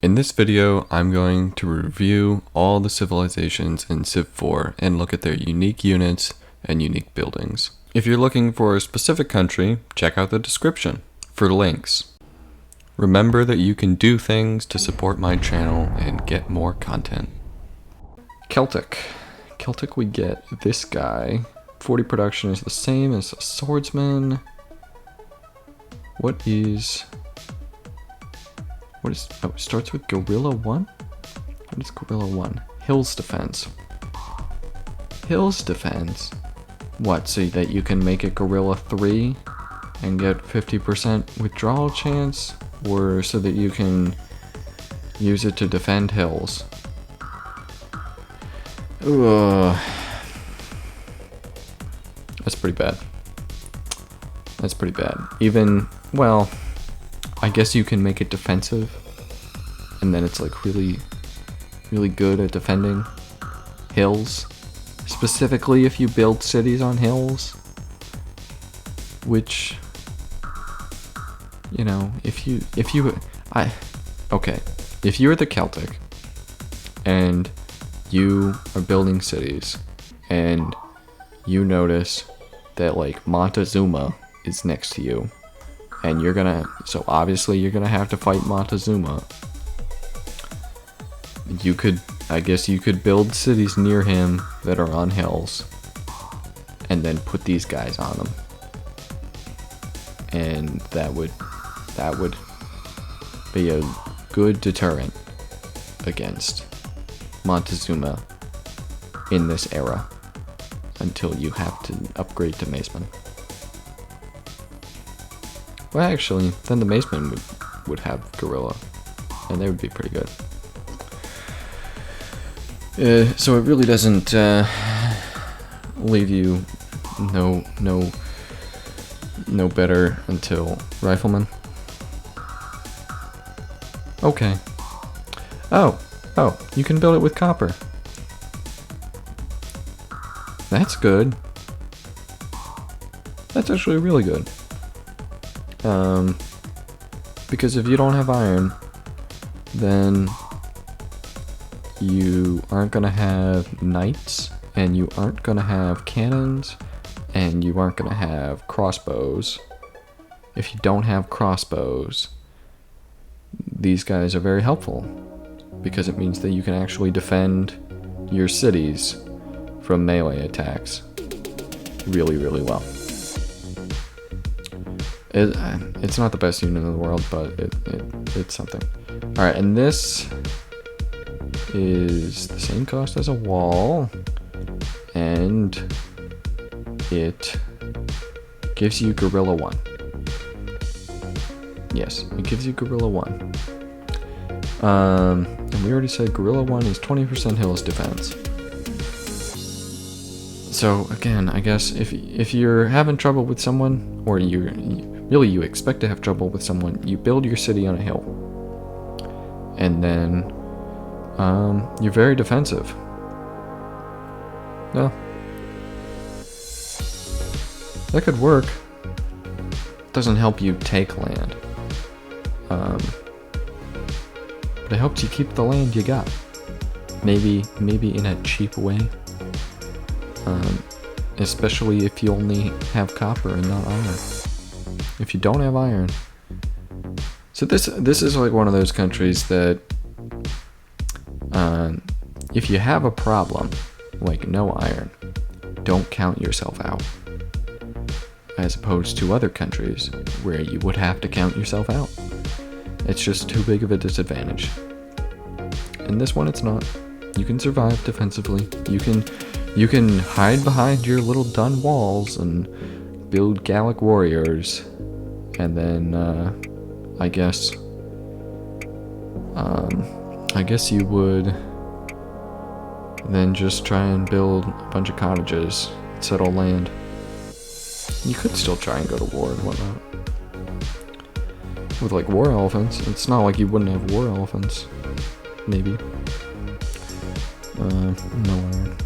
In this video, I'm going to review all the civilizations in Civ 4 and look at their unique units and unique buildings. If you're looking for a specific country, check out the description for links. Remember that you can do things to support my channel and get more content. Celtic. Celtic, we get this guy. 40 production is the same as a swordsman. Oh, it starts with Guerrilla 1? What is Guerrilla 1? Hills Defense. Hills Defense? What, so that you can make it Guerrilla 3 and get 50% withdrawal chance? Or so that you can use it to defend hills? Ugh. That's pretty bad. That's pretty bad. Well, I guess you can make it defensive, and then it's like really good at defending hills. Specifically if you build cities on hills, which, you know, if you're the Celtic and you are building cities and you notice that like Montezuma is next to you, and so obviously you're gonna have to fight Montezuma. I guess you could build cities near him that are on hills and then put these guys on them. And that would be a good deterrent against Montezuma in this era until you have to upgrade to Maceman. Well, actually, then the Maceman would have Guerrilla, and they would be pretty good. So it really doesn't leave you no better until Rifleman. Okay. Oh, you can build it with copper. That's good. That's actually really good. Because if you don't have iron, then you aren't gonna have knights, and you aren't gonna have cannons, and you aren't gonna have crossbows. If you don't have crossbows, these guys are very helpful, because it means that you can actually defend your cities from melee attacks really well. It's not the best unit in the world, but it's something. Alright, and this is the same cost as a wall, and it gives you Guerrilla 1. Yes, it gives you Guerrilla 1. And we already said Guerrilla 1 is 20% hills defense. So again, I guess if you're having trouble with someone, or you expect to have trouble with someone, you build your city on a hill. And then you're very defensive. No. That could work. Doesn't help you take land. But it helps you keep the land you got. Maybe in a cheap way. Especially if you only have copper and not iron. If you don't have iron. So this is like one of those countries that if you have a problem, like no iron, don't count yourself out. As opposed to other countries where you would have to count yourself out. It's just too big of a disadvantage. In this one, it's not. You can survive defensively. You can hide behind your little dun walls and build Gallic warriors, and then I guess you would then just try and build a bunch of cottages, settle land. You could still try and go to war and whatnot. With like war elephants, it's not like you wouldn't have war elephants. Maybe. No iron.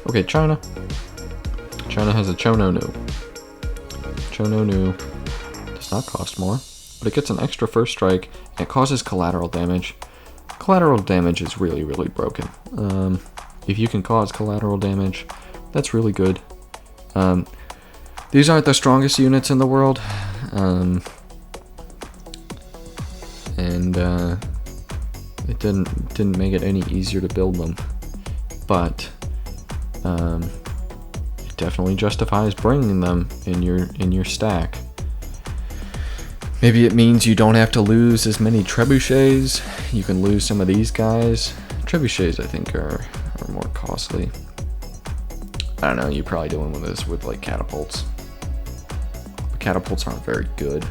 Okay, China. China has a Chono Nu. Chono Nu does not cost more, but it gets an extra first strike, and it causes collateral damage, Collateral damage is really, really broken. If you can cause collateral damage, that's really good. These aren't the strongest units in the world. It didn't make it any easier to build them, but it definitely justifies bringing them in your stack. Maybe it means you don't have to lose as many trebuchets. You can lose some of these guys. Trebuchets, I think, are more costly. I don't know. You're probably doing this with like catapults. But catapults aren't very good.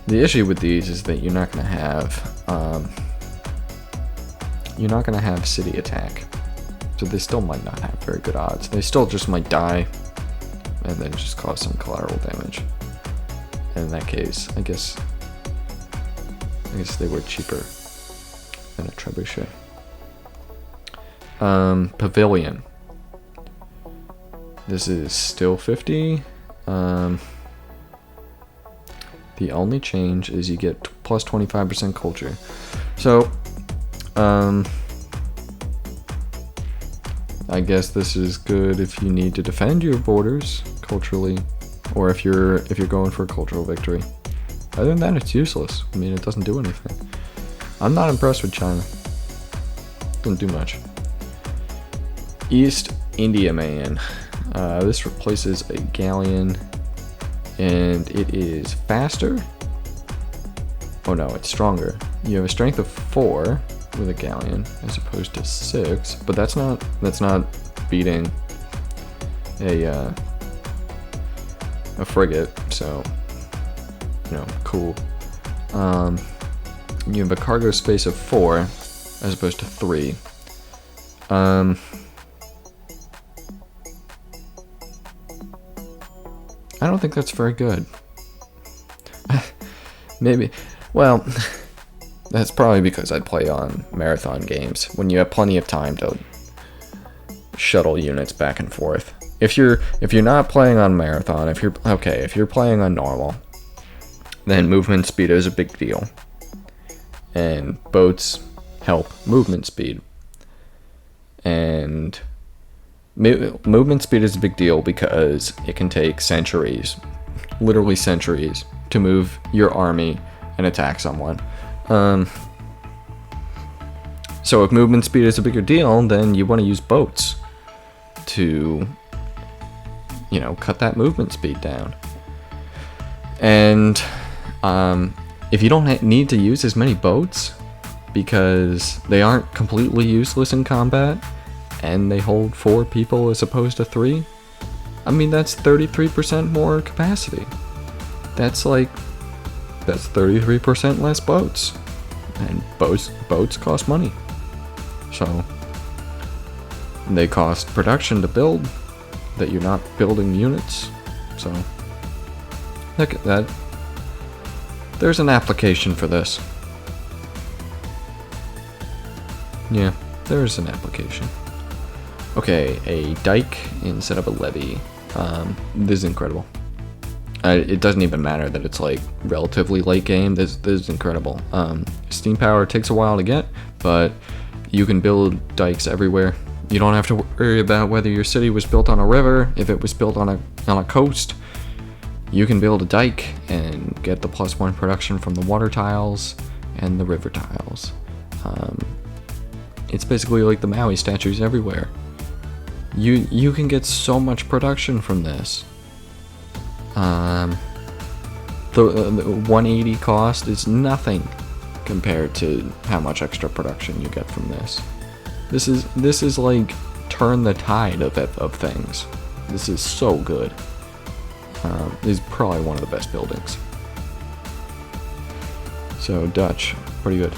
The issue with these is that you're not gonna have city attack, so they still might not have very good odds. They still just might die, and then just cause some collateral damage. And in that case, I guess they were cheaper than a trebuchet. Pavilion. This is still 50. The only change is you get plus 25% culture. So, I guess this is good if you need to defend your borders culturally, or if you're going for a cultural victory. Other than that, it's useless. I mean, it doesn't do anything. I'm not impressed with China. Doesn't do much. East Indiaman. This replaces a galleon, and it is faster. Oh no, it's stronger. You have a strength of 4 with a galleon as opposed to 6, but that's not beating a frigate, so cool. You have a cargo space of 4 as opposed to 3. I don't think that's very good. Maybe, well, that's probably because I play on marathon games when you have plenty of time to shuttle units back and forth. If you're not playing on marathon, if you're playing on normal, then movement speed is a big deal, and boats help movement speed. And movement speed is a big deal because it can take centuries, literally centuries, to move your army and attack someone. So if movement speed is a bigger deal, then you want to use boats to, cut that movement speed down. And if you don't need to use as many boats, because they aren't completely useless in combat, and they hold 4 people as opposed to 3, I mean, that's 33% more capacity. That's 33% less boats. And boats cost money. So they cost production to build that you're not building units. So look at that. There's an application for this. Yeah, there's an application. Okay, a dike instead of a levee. This is incredible. It doesn't even matter that it's relatively late game. This is incredible. Steam power takes a while to get, but you can build dikes everywhere. You don't have to worry about whether your city was built on a river. If it was built on a coast, you can build a dike and get the +1 production from the water tiles and the river tiles. It's basically like the Maui statues everywhere. You can get so much production from this. The 180 cost is nothing compared to how much extra production you get from this. This is like turn the tide of things. This is so good. This is probably one of the best buildings. So Dutch, pretty good.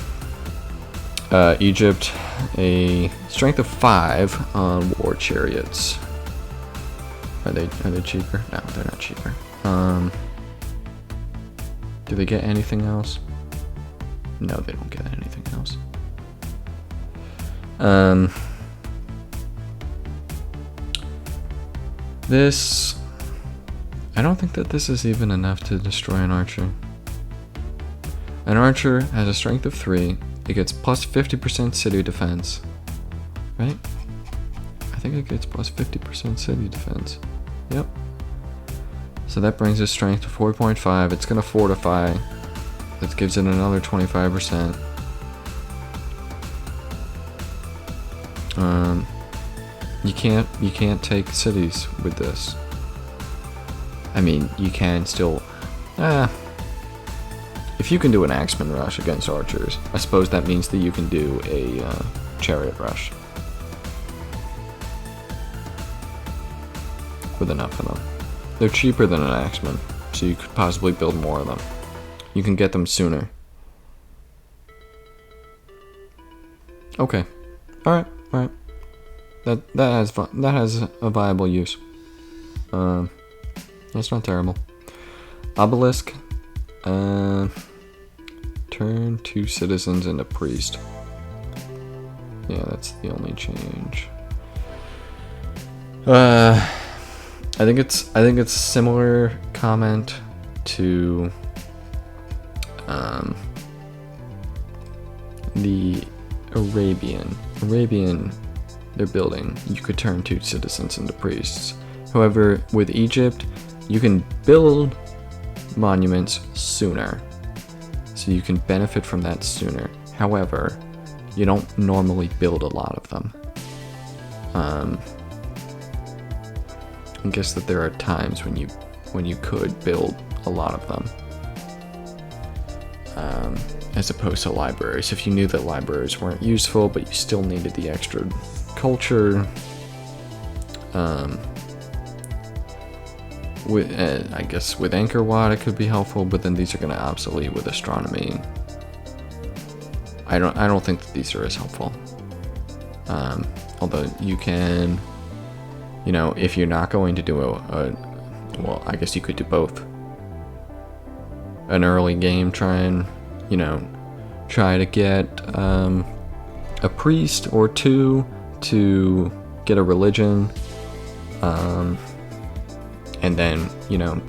Egypt, a strength of 5 on war chariots. Are they cheaper? No, they're not cheaper. Do they get anything else? No, they don't get anything else. This, I don't think that this is even enough to destroy an archer. An archer has a strength of 3. it gets plus 50% city defense, right? I think it gets plus 50% city defense. Yep. So that brings its strength to 4.5. It's gonna fortify. That gives it another 25%. You can't take cities with this. I mean, you can still. If you can do an Axeman rush against archers, I suppose that means that you can do a chariot rush with enough of them. They're cheaper than an Axeman, so you could possibly build more of them. You can get them sooner. Okay. Alright. That has a viable use. That's not terrible. Obelisk. Turn 2 citizens into priest. Yeah, that's the only change. I think it's similar comment to the Arabian they're building. You could turn 2 citizens into priests. However, with Egypt, you can build monuments sooner, so you can benefit from that sooner. However, you don't normally build a lot of them. I guess that there are times when you could build a lot of them, as opposed to libraries. If you knew that libraries weren't useful, but you still needed the extra culture, I guess with Angkor Wat it could be helpful, but then these are going to obsolete with astronomy. I don't think that these are as helpful. Although you can, if you're not going to do well, I guess you could do both. An early game, try to get a priest or 2 to get a religion, and then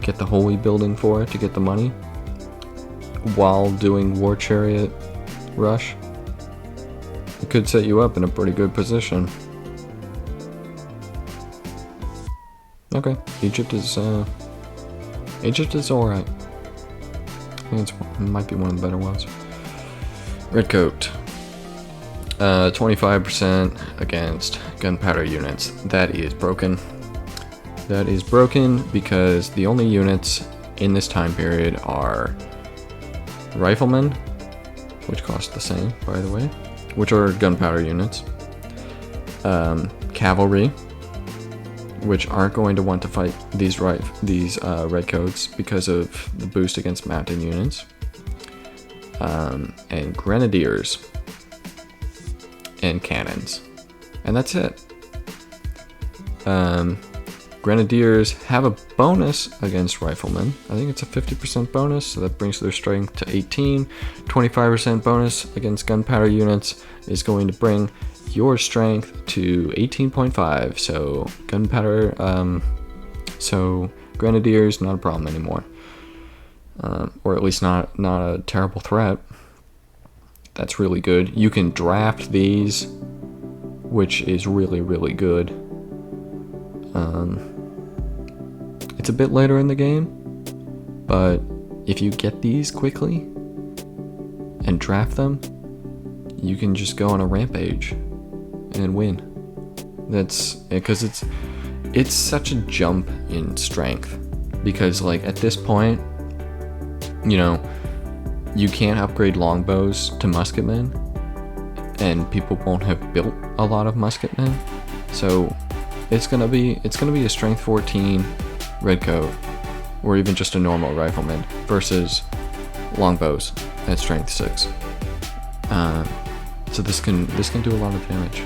get the holy building for it to get the money while doing war chariot rush. It could set you up in a pretty good position. Okay, Egypt is alright. I think it might be one of the better ones. Redcoat. 25% against gunpowder units. That is broken. That is broken because the only units in this time period are riflemen, which cost the same, by the way, which are gunpowder units. Cavalry, which aren't going to want to fight these redcoats because of the boost against mountain units. And grenadiers and cannons, and that's it. Grenadiers have a bonus against riflemen. I think it's a 50% bonus, so that brings their strength to 18. 25% bonus against gunpowder units is going to bring your strength to 18.5. So gunpowder, so grenadiers, not a problem anymore, or at least not a terrible threat. That's really good. You can draft these, which is really, really good. It's a bit later in the game, but if you get these quickly and draft them, you can just go on a rampage and win. That's because it's such a jump in strength, because like at this point, you can't upgrade longbows to musketmen, and people won't have built a lot of musketmen, so it's gonna be a strength 14 redcoat, or even just a normal rifleman versus longbows at strength 6. So this can do a lot of damage.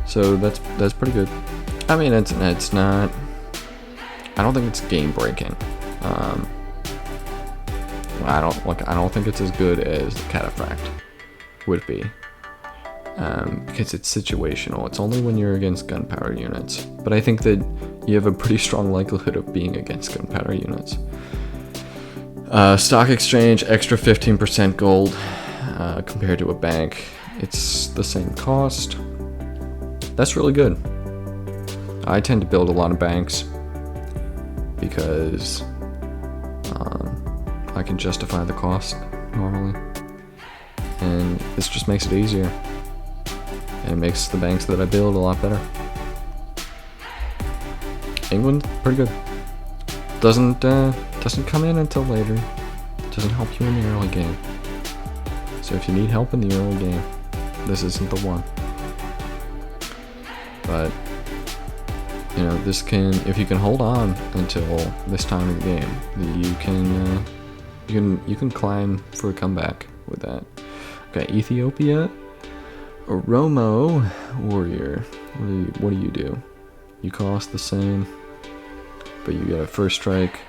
So that's pretty good. I mean, it's not. I don't think it's game breaking. I don't think it's as good as the Cataphract would be, because it's situational. It's only when you're against gunpowder units. But I think that you have a pretty strong likelihood of being against gunpowder units. Stock exchange, extra 15% gold. compared to a bank. It's the same cost. That's really good. I tend to build a lot of banks because I can justify the cost normally, and this just makes it easier, and it makes the banks that I build a lot better. England, pretty good. Doesn't come in until later. Doesn't help you in the early game. So if you need help in the early game, this isn't the one. But you know, this can, if you can hold on until this time of the game, you can climb for a comeback with that. Okay, Ethiopia, Oromo warrior. What do you do? You cost the same, but you get a first strike,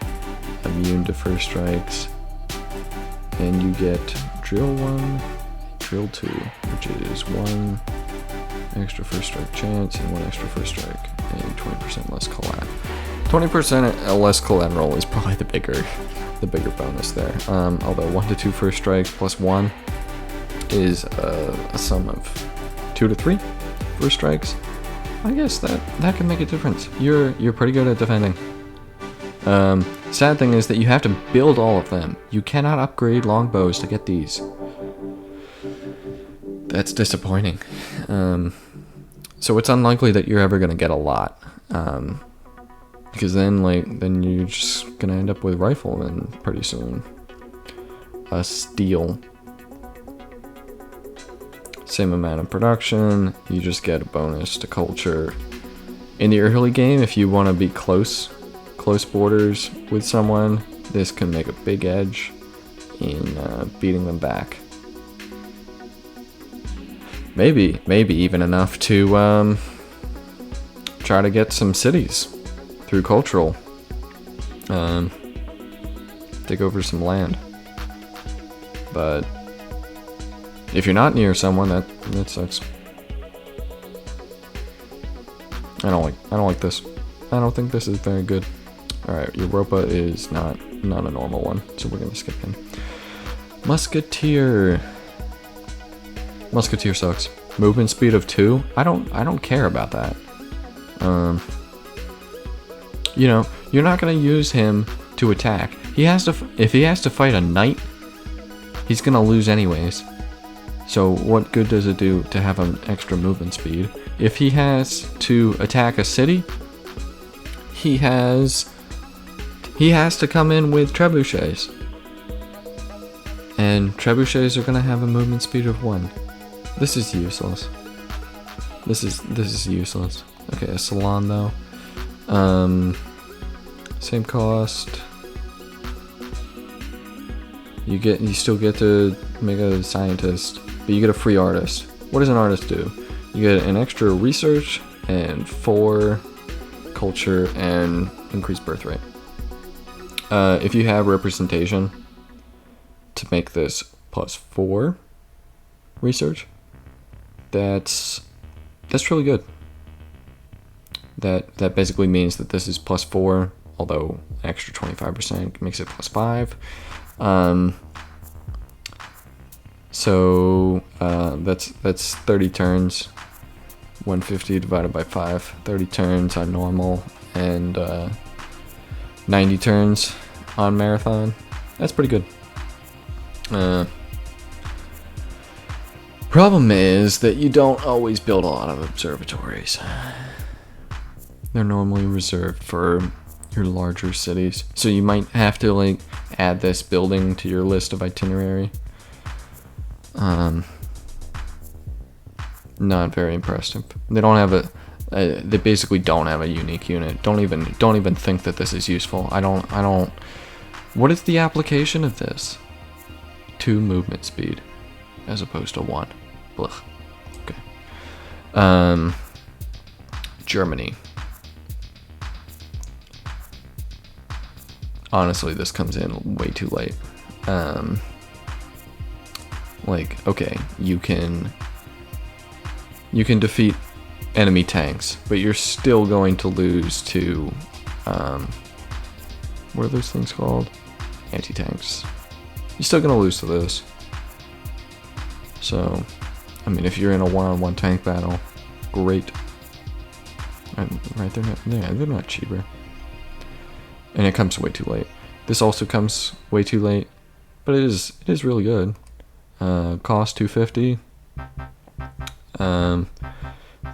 immune to first strikes, and you get drill 1, drill 2, which is 1 extra first strike chance and 1 extra first strike, and 20% less collateral. 20% less collateral is probably the bigger bonus there. Although 1 to 2 first strikes plus 1 is a sum of 2 to 3 first strikes. I guess that can make a difference. You're pretty good at defending. Sad thing is that you have to build all of them. You cannot upgrade longbows to get these. That's disappointing. So it's unlikely that you're ever gonna get a lot. Because then you're just gonna end up with riflemen pretty soon. A steel. Same amount of production, you just get a bonus to culture. In the early game, if you want to be close borders with someone, this can make a big edge in beating them back. Maybe even enough to try to get some cities through cultural. Take over some land. But if you're not near someone, that sucks. I don't like this. I don't think this is very good. Alright, Europa is not a normal one, so we're gonna skip him. Musketeer. Musketeer sucks. Movement speed of 2? I don't care about that. You know, you're not gonna use him to attack. If he has to fight a knight, he's gonna lose anyways. So what good does it do to have an extra movement speed? If he has to attack a city, he has to come in with trebuchets. And trebuchets are gonna have a movement speed of 1. This is useless. This is useless. Okay, a salon though. Same cost. You still get to make a scientist, but you get a free artist. What does an artist do? You get an extra research and 4 culture and increased birth rate. If you have representation to make this +4 research, that's really good. That basically means that this is +4, although extra 25% makes it +5. So that's 30 turns. 150 divided by 5. 30 turns on normal and 90 turns on marathon. That's pretty good. Problem is that you don't always build a lot of observatories. They're normally reserved for your larger cities. So you might have to add this building to your list of itinerary. Not very impressive. They don't have they basically don't have a unique unit. Don't even think that this is useful. I don't. What is the application of this? 2 movement speed as opposed to 1. Blech. Okay. Germany. Honestly, this comes in way too late. Okay, you can defeat enemy tanks, but you're still going to lose to, what are those things called? Anti-tanks. You're still going to lose to those. So, I mean, if you're in a one-on-one tank battle, great. And, right, they're not cheaper. And it comes way too late. This also comes way too late, but it is really good. Cost $250.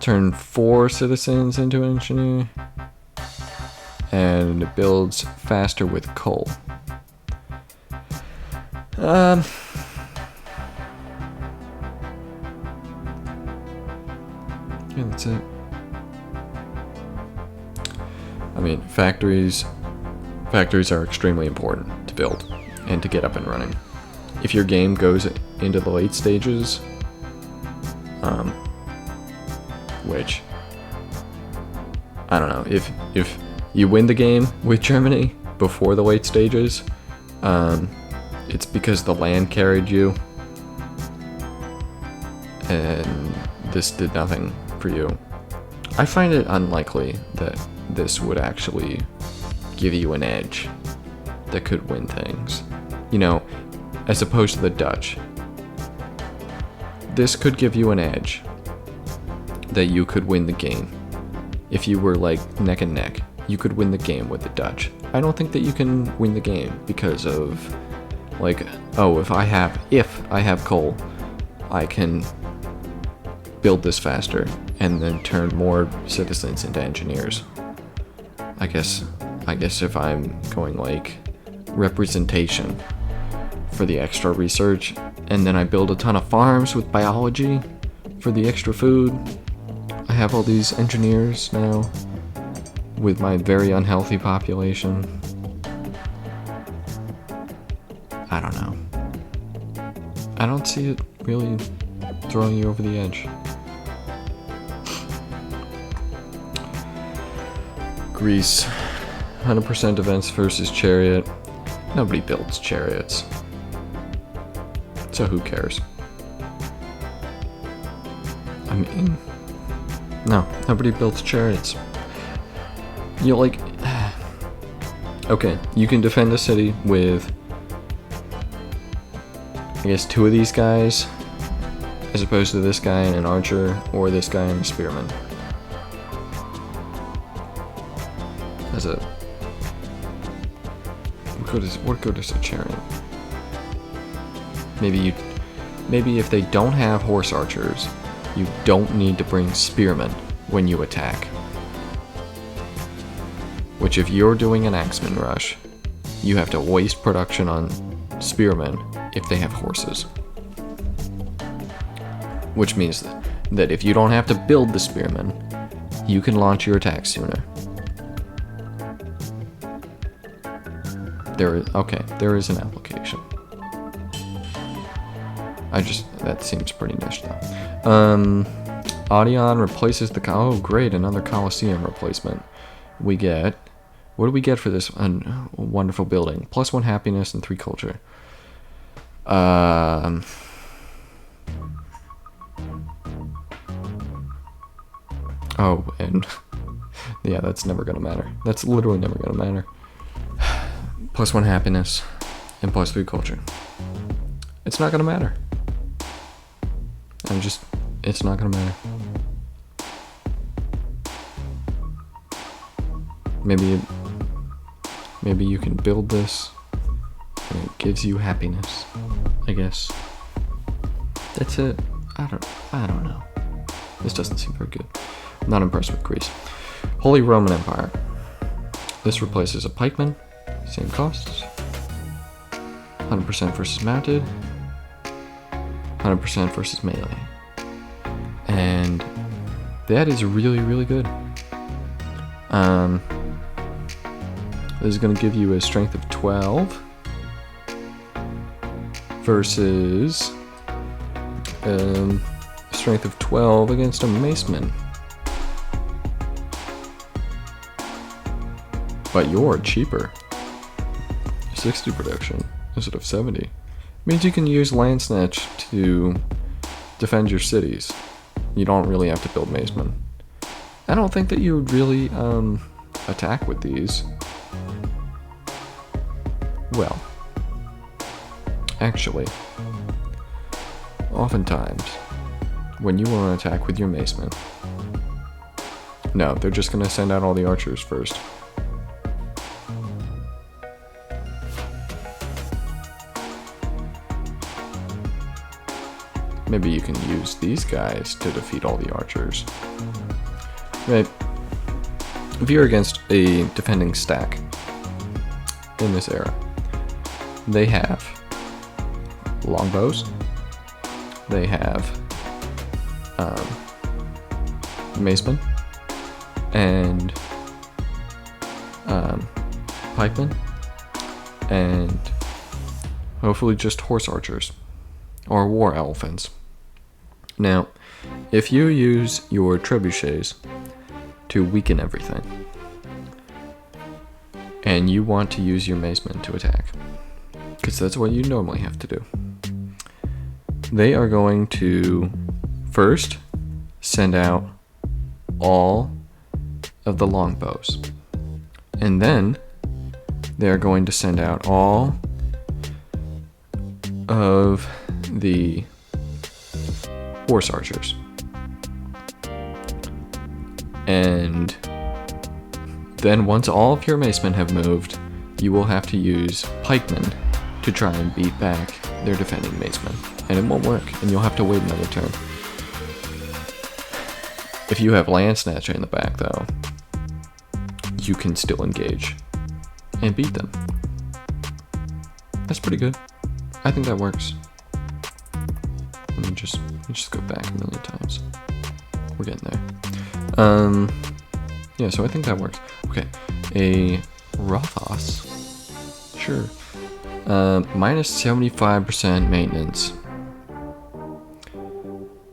Turn 4 citizens into an engineer, and it builds faster with coal. Yeah, that's it. I mean, factories are extremely important to build and to get up and running. If your game goes into the late stages, which I don't know, if you win the game with Germany before the late stages, it's because the land carried you, and this did nothing for you. I find it unlikely that this would actually give you an edge that could win things. You know, as opposed to the Dutch. This could give you an edge that you could win the game. If you were like neck and neck, you could win the game with the Dutch. I don't think that you can win the game because of like, oh, if I have coal, I can build this faster and then turn more citizens into engineers. I guess if I'm going like representation for the extra research, and then I build a ton of farms with biology for the extra food. I have all these engineers now with my very unhealthy population. I don't know. I don't see it really throwing you over the edge. Greece, 100% events versus chariot. Nobody builds chariots, so who cares? I mean, no, nobody builds chariots. You like, okay, you can defend a city with, I guess, 2 of these guys, as opposed to this guy and an archer, or this guy and a spearman. As a, what good is a chariot? Maybe if they don't have horse archers, you don't need to bring spearmen when you attack. Which, if you're doing an axeman rush, you have to waste production on spearmen if they have horses. Which means that if you don't have to build the spearmen, you can launch your attack sooner. There is an application. That seems pretty niche though. Audion replaces the, oh great, another Colosseum replacement. We get, what do we get for this wonderful building? +1 happiness and 3 culture. Oh, and yeah, that's never gonna matter. That's literally never gonna matter. +1 happiness and +3 culture. It's not gonna matter. It's not gonna matter. Maybe you can build this and it gives you happiness, I guess. That's it. I don't know. This doesn't seem very good. I'm not impressed with Greece. Holy Roman Empire. This replaces a pikeman. Same costs. 100% versus mounted. 100% versus melee. And that is really, really good. This is going to give you a strength of 12 versus strength of 12 against a maceman. But you're cheaper. 60 production instead of 70. Means you can use Land Snatch to defend your cities. You don't really have to build macemen. I don't think that you would really attack with these. Well, actually, oftentimes, when you want to attack with your macemen, no, they're just going to send out all the archers first. Maybe you can use these guys to defeat all the archers. Right. If you're against a defending stack in this era, they have longbows, they have macemen, and pikemen, and hopefully just horse archers or war elephants. Now, if you use your trebuchets to weaken everything, and you want to use your macemen to attack, because that's what you normally have to do, they are going to first send out all of the longbows, and then they're going to send out all of the horse archers. And then once all of your macemen have moved, you will have to use pikemen to try and beat back their defending macemen. And it won't work, and you'll have to wait another turn. If you have Land Snatcher in the back, though, you can still engage and beat them. That's pretty good. I think that works. Let me just go back a million times. We're getting there. Yeah, so I think that works. Okay, a Rothos. Sure. Minus 75% maintenance.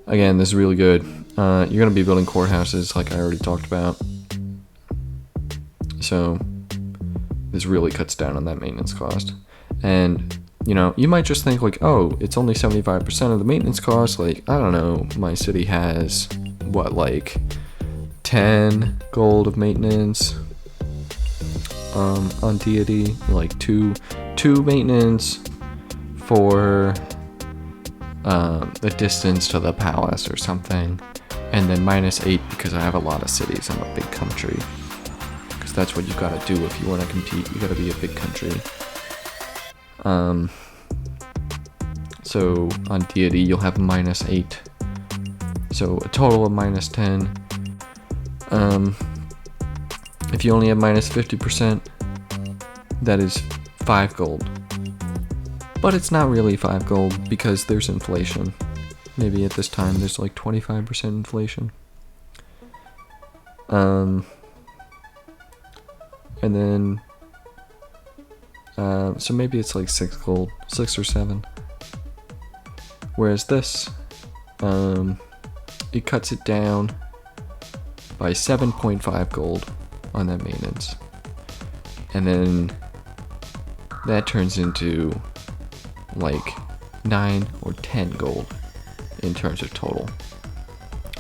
Again, this is really good. You're going to be building courthouses like I already talked about. So this really cuts down on that maintenance cost. And, you know, you might just think like, oh, it's only 75% of the maintenance cost. Like, I don't know, my city has, what, like 10 gold of maintenance on deity, like two maintenance for the distance to the palace or something, and then -8 because I have a lot of cities. I'm a big country, because that's what you gotta do if you want to compete. You gotta be a big country. So on deity you'll have -8, so a total of -10. If you only have -50%, that is 5 gold. But it's not really 5 gold because there's inflation. Maybe at this time there's like 25% inflation. And then so maybe it's like 6 gold, 6 or 7. Whereas this, it cuts it down by 7.5 gold on that maintenance. And then that turns into like 9 or 10 gold in terms of total.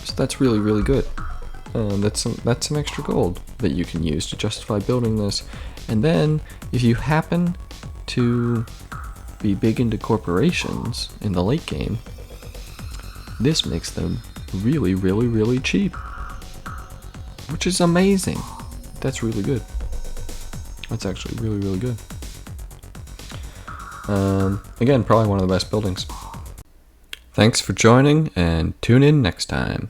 So that's really, really good. That's some extra gold that you can use to justify building this. And then if you happen to be big into corporations in the late game, this makes them really, really, really cheap, which is amazing. That's really good. That's actually really, really good. Again, probably one of the best buildings. Thanks for joining, and tune in next time.